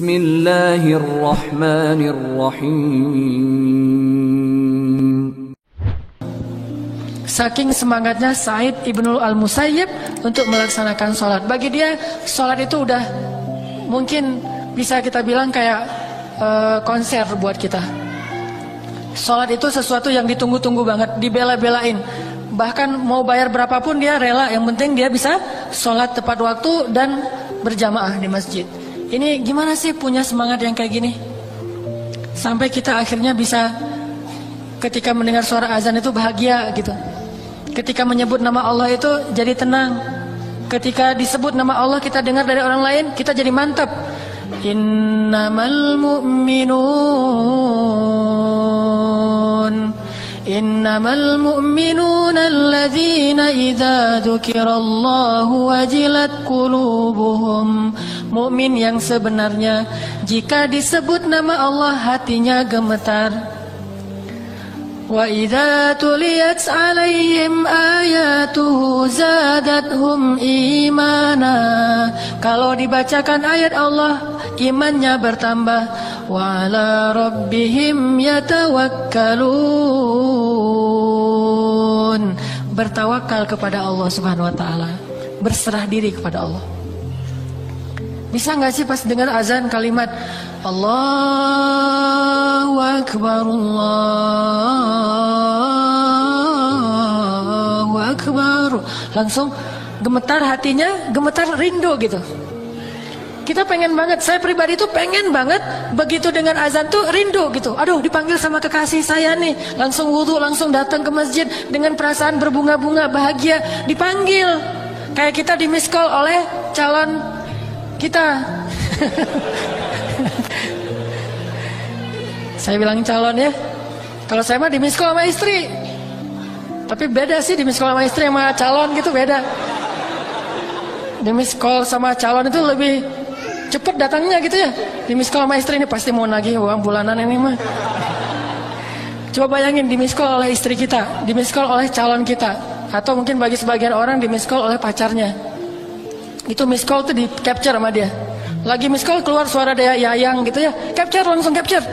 Bismillahirrahmanirrahim. Saking semangatnya Sa'id ibnu al-Musayyib untuk melaksanakan sholat. Bagi dia sholat itu udah mungkin bisa kita bilang kayak konser buat kita. Sholat itu sesuatu yang ditunggu-tunggu banget, dibela-belain. Bahkan mau bayar berapapun dia rela, yang penting dia bisa sholat tepat waktu dan berjamaah di masjid. Ini gimana sih punya semangat yang kayak gini? Sampai kita akhirnya bisa ketika mendengar suara azan itu bahagia gitu. Ketika menyebut nama Allah itu jadi tenang. Ketika disebut nama Allah kita dengar dari orang lain, kita jadi mantap. Innamal mu'minun alladzina idza dzukirallahu wajilat qulubuhum. Mukmin yang sebenarnya jika disebut nama Allah hatinya gemetar. Wa idza tuliyat 'alaihim ayatuhu zadathum imana. Kalau dibacakan ayat Allah, imannya bertambah. Wa 'ala rabbihim yatawakkalun. Bertawakal kepada Allah Subhanahu wa taala, berserah diri kepada Allah. Bisa nggak sih pas dengar azan kalimat Allahu Akbar, Allahu Akbar, langsung gemetar hatinya, gemetar rindu gitu. Kita pengen banget, saya pribadi tuh pengen banget begitu dengan azan tuh rindu gitu. Aduh, dipanggil sama kekasih saya nih, langsung wudu, langsung datang ke masjid dengan perasaan berbunga-bunga, bahagia, dipanggil. Kayak kita di miss call oleh calon kita. Saya bilang calon ya. Kalau saya mah di miss call sama istri. Tapi beda sih di miss call sama istri sama calon gitu, beda. Di miss call sama calon itu lebih cepet datangnya gitu ya. Di miss call sama istri ini pasti mau nagih uang bulanan ini mah. Coba bayangin di miss call oleh istri kita, di miss call oleh calon kita, atau mungkin bagi sebagian orang di miss call oleh pacarnya. Itu miss call tuh di capture sama dia. Lagi miss call keluar suara dia Yayang gitu ya, capture, langsung capture.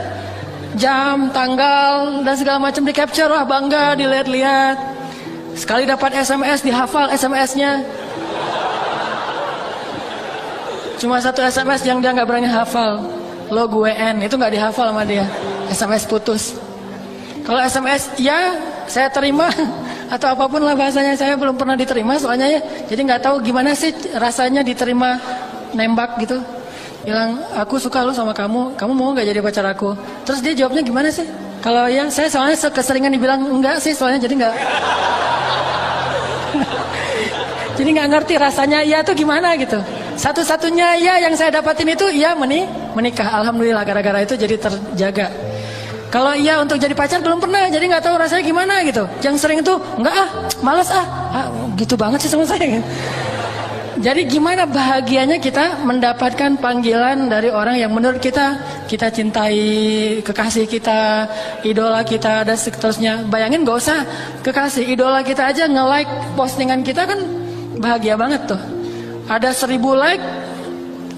Jam, tanggal dan segala macam di capture. Wah bangga dilihat-lihat. Sekali dapat SMS dihafal SMS-nya. Cuma satu SMS yang dia nggak berani hafal, lo gue N, itu nggak dihafal sama dia. SMS putus. Kalau SMS ya saya terima atau apapun lah bahasanya, saya belum pernah diterima soalnya ya. Jadi nggak tahu gimana sih rasanya diterima nembak gitu. Bilang aku suka lo sama kamu mau nggak jadi pacar aku? Terus dia jawabnya gimana sih? Kalau ya saya soalnya keseringan dibilang enggak sih, soalnya jadi nggak. Jadi nggak ngerti rasanya iya tuh gimana gitu. Satu-satunya ya yang saya dapatin itu iya menikah. Alhamdulillah gara-gara itu jadi terjaga. Kalau iya untuk jadi pacar belum pernah, jadi nggak tahu rasanya gimana gitu. Yang sering tuh enggak malas gitu banget sih sama saya. Jadi gimana bahagianya kita mendapatkan panggilan dari orang yang menurut kita cintai, kekasih kita, idola kita dan seterusnya. Bayangin gak usah kekasih, idola kita aja nge-like postingan kita kan bahagia banget tuh. Ada 1000 like,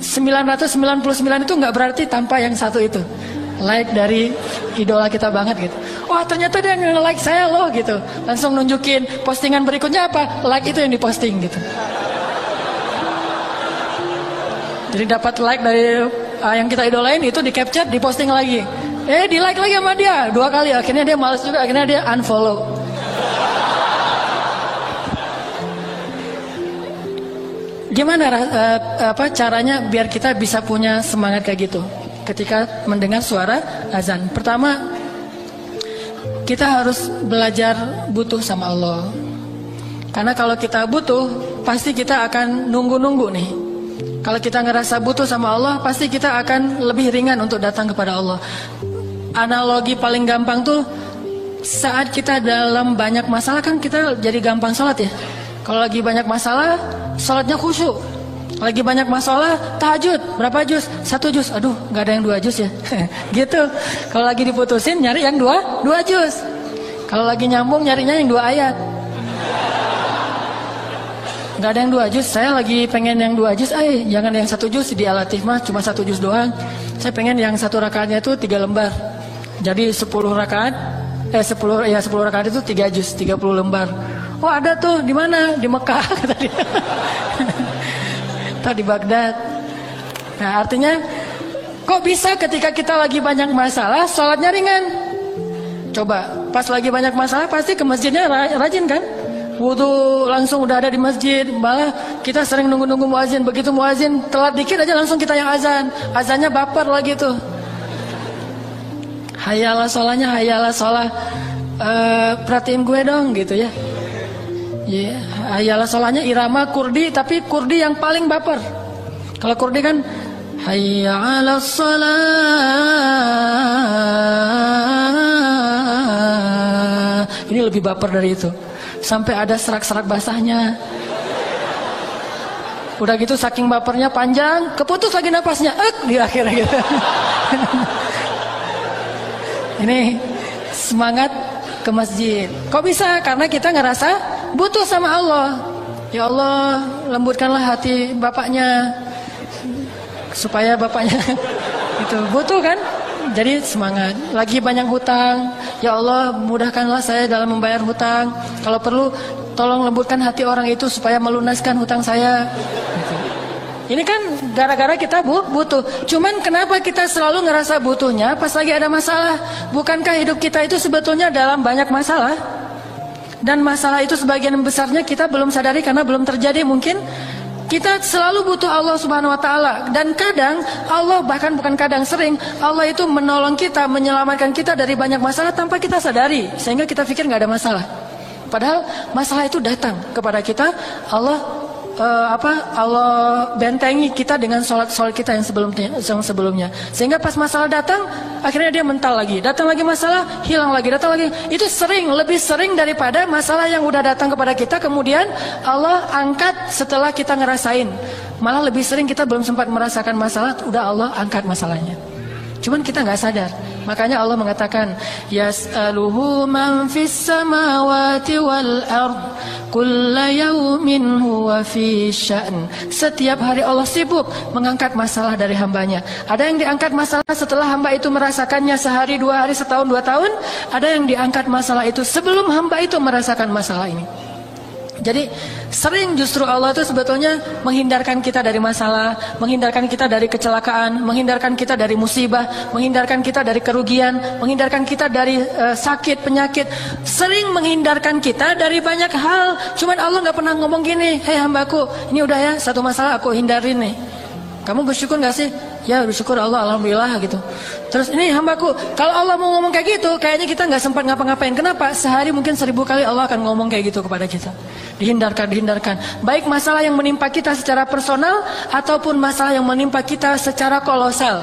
999 itu nggak berarti tanpa yang satu itu. Like dari idola kita banget gitu. Wah ternyata dia nge-like saya loh gitu. Langsung nunjukin postingan berikutnya apa, like itu yang diposting gitu. Jadi dapat like dari yang kita idolain itu di capture, diposting lagi. Di like lagi sama dia 2 kali, akhirnya dia malas juga, akhirnya dia unfollow. Gimana caranya biar kita bisa punya semangat kayak gitu ketika mendengar suara azan? Pertama, kita harus belajar butuh sama Allah. Karena kalau kita butuh, pasti kita akan nunggu-nunggu nih. Kalau kita ngerasa butuh sama Allah, pasti kita akan lebih ringan untuk datang kepada Allah. Analogi paling gampang tuh, saat kita dalam banyak masalah kan kita jadi gampang sholat ya. Kalau lagi banyak masalah, sholatnya khusyuk. Lagi banyak masalah, tahajud, berapa juz? 1 juz, aduh gak ada yang 2 juz ya. Gitu. Kalau lagi diputusin, nyari yang 2 juz. Kalau lagi nyambung, nyarinya yang 2 ayat. Gak ada yang 2 juz, saya lagi pengen yang 2 juz, jangan yang 1 juz, di Al-Latif mah cuma 1 juz doang. Saya pengen yang 1 rakaatnya itu 3 lembar. Jadi 10 rakaat, 10 rakaat itu 3 juz, 30 lembar. Oh ada tuh, di mana? Di Mekah kata dia. Atau di Baghdad. Nah artinya, kok bisa ketika kita lagi banyak masalah, sholatnya ringan? Coba, pas lagi banyak masalah pasti ke masjidnya rajin kan? Wudu langsung udah ada di masjid. Malah kita sering nunggu-nunggu muazin. Begitu muazin telat dikit aja langsung kita yang azan. Azannya baper lagi tuh. Hayalah sholahnya, hayalah sholah. Perhatiin gue dong gitu ya. Ya, hayalah sholahnya irama kurdi, tapi kurdi yang paling baper. Kalau kurdi kan hayya 'alas shalah. Ini lebih baper dari itu. Sampai ada serak-serak basahnya. Udah gitu saking bapernya panjang, keputus lagi napasnya, di akhirnya gitu. Ini semangat ke masjid. Kok bisa? Karena kita ngerasa butuh sama Allah. Ya Allah, lembutkanlah hati bapaknya supaya bapaknya itu butuh kan? Jadi semangat. Lagi banyak hutang, ya Allah mudahkanlah saya dalam membayar hutang. Kalau perlu tolong lembutkan hati orang itu supaya melunaskan hutang saya. Gitu. Ini kan gara-gara kita butuh. Cuman kenapa kita selalu ngerasa butuhnya pas lagi ada masalah? Bukankah hidup kita itu sebetulnya dalam banyak masalah? Dan masalah itu sebagian besarnya kita belum sadari karena belum terjadi mungkin. Kita selalu butuh Allah Subhanahu wa taala, dan kadang Allah, bahkan bukan kadang, sering Allah itu menolong kita, menyelamatkan kita dari banyak masalah tanpa kita sadari, sehingga kita pikir nggak ada masalah. Padahal masalah itu datang kepada kita. Allah bentengi kita dengan sholat kita yang sebelumnya, sehingga pas masalah datang akhirnya dia mental lagi, datang lagi masalah, hilang lagi, datang lagi. Itu lebih sering daripada masalah yang udah datang kepada kita kemudian Allah angkat setelah kita ngerasain. Malah lebih sering kita belum sempat merasakan masalah udah Allah angkat masalahnya, cuman kita nggak sadar. Makanya Allah mengatakan, yas'aluhu man fis samawati wal ard kulla yawmin huwa fi sya'n. Setiap hari Allah sibuk mengangkat masalah dari hambanya. Ada yang diangkat masalah setelah hamba itu merasakannya sehari, 2 hari, setahun, 2 tahun. Ada yang diangkat masalah itu sebelum hamba itu merasakan masalah ini. Jadi sering justru Allah itu sebetulnya menghindarkan kita dari masalah, menghindarkan kita dari kecelakaan, menghindarkan kita dari musibah, menghindarkan kita dari kerugian, menghindarkan kita dari sakit, penyakit. Sering menghindarkan kita dari banyak hal. Cuman Allah nggak pernah ngomong gini, hei hambaku, ini udah ya, satu masalah aku hindarin nih. Kamu bersyukur gak sih? Ya bersyukur Allah, alhamdulillah gitu. Terus ini hambaku, kalau Allah mau ngomong kayak gitu, kayaknya kita nggak sempat ngapa-ngapain. Kenapa? Sehari mungkin 1000 kali Allah akan ngomong kayak gitu kepada kita. Dihindarkan. Baik masalah yang menimpa kita secara personal ataupun masalah yang menimpa kita secara kolosal.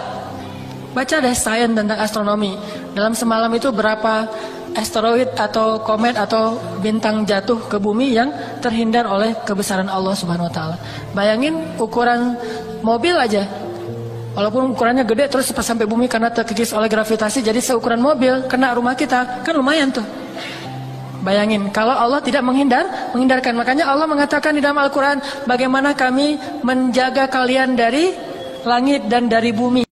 Baca deh sains tentang astronomi. Dalam semalam itu berapa asteroid atau komet atau bintang jatuh ke bumi yang terhindar oleh kebesaran Allah Subhanahu wa taala. Bayangin ukuran mobil aja. Walaupun ukurannya gede terus pas sampai bumi karena terkikis oleh gravitasi jadi seukuran mobil, kena rumah kita, kan lumayan tuh. Bayangin kalau Allah tidak menghindarkan. Makanya Allah mengatakan di dalam Al-Quran, bagaimana kami menjaga kalian dari langit dan dari bumi.